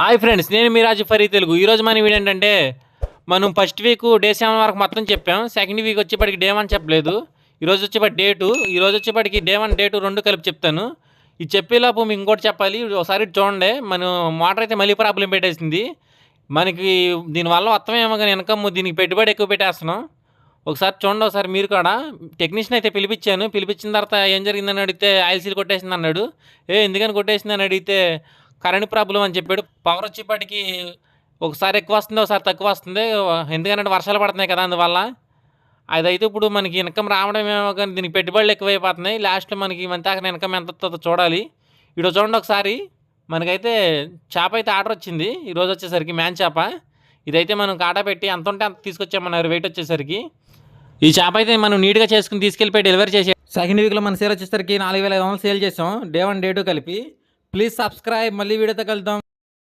Hi friends, నేను మీ రాజు ఫరీ తెలుగు. ఈరోజు మన వీడియో ఏంటంటే, మనం ఫస్ట్ వీక్ డే 7 వరకు మొత్తం చెప్పాం. సెకండ్ వీక్ వచ్చేప్పటికి డే 1 చెప్పలేదు. ఈరోజు వచ్చేప్పటికి డే 2, ఈరోజు వచ్చేప్పటికి డే 1 డే 2 రెండు కలిపి చెప్తాను. ఇది చెప్పేలోపు మీకు ఇంకోటి చెప్పాలి. ఒకసారి చూడండి, మన మోటార్ అయితే మళ్ళీ ప్రాబ్లం పెట్టేసింది. మనకి దీనివల్ల వస్తామేమో కానీ ఇన్కమ్ దీనికి పెట్టుబడి ఎక్కువ పెట్టేస్తున్నాం. ఒకసారి చూడండి, ఒకసారి మీరు కూడా. టెక్నీషియన్ అయితే పిలిపించాను. పిలిపించిన తర్వాత ఏం జరిగిందని అడిగితే ఆయిల్ సీల్ కొట్టేసింది అన్నాడు. ఎందుకని కొట్టేసిందని అడిగితే కరెంట్ ప్రాబ్లం అని చెప్పాడు. పవర్ వచ్చేప్పటికి ఒకసారి ఎక్కువ వస్తుంది, ఒకసారి తక్కువ వస్తుంది. ఎందుకంటే వర్షాలు పడుతున్నాయి కదా, అందువల్ల. అదైతే ఇప్పుడు మనకి ఇన్కమ్ రావడం ఏమో కానీ దీనికి పెట్టుబడులు ఎక్కువైపోతున్నాయి. లాస్ట్లో మనకి మంతాక ఇన్కమ్ ఎంత వస్తుందో చూడాలి. ఇప్పుడు చూడండి ఒకసారి. మనకైతే చేప అయితే ఆర్డర్ వచ్చింది ఈరోజు వచ్చేసరికి, మ్యాన్ చేప. ఇదైతే మనం కాటా పెట్టి ఎంత ఉంటే అంత తీసుకొచ్చామన్నారు వెయిట్ వచ్చేసరికి. ఈ చేప అయితే మనం నీట్గా చేసుకుని తీసుకెళ్ళిపోయి డెలివరీ చేసి సెకండ్ వీక్లో మన సేల్ వచ్చేసరికి 4,500 సేల్ చేసాం, డే 1 డే 2 కలిపి. Please subscribe. మళ్ళీ వీడియోతో కలుద్దాం.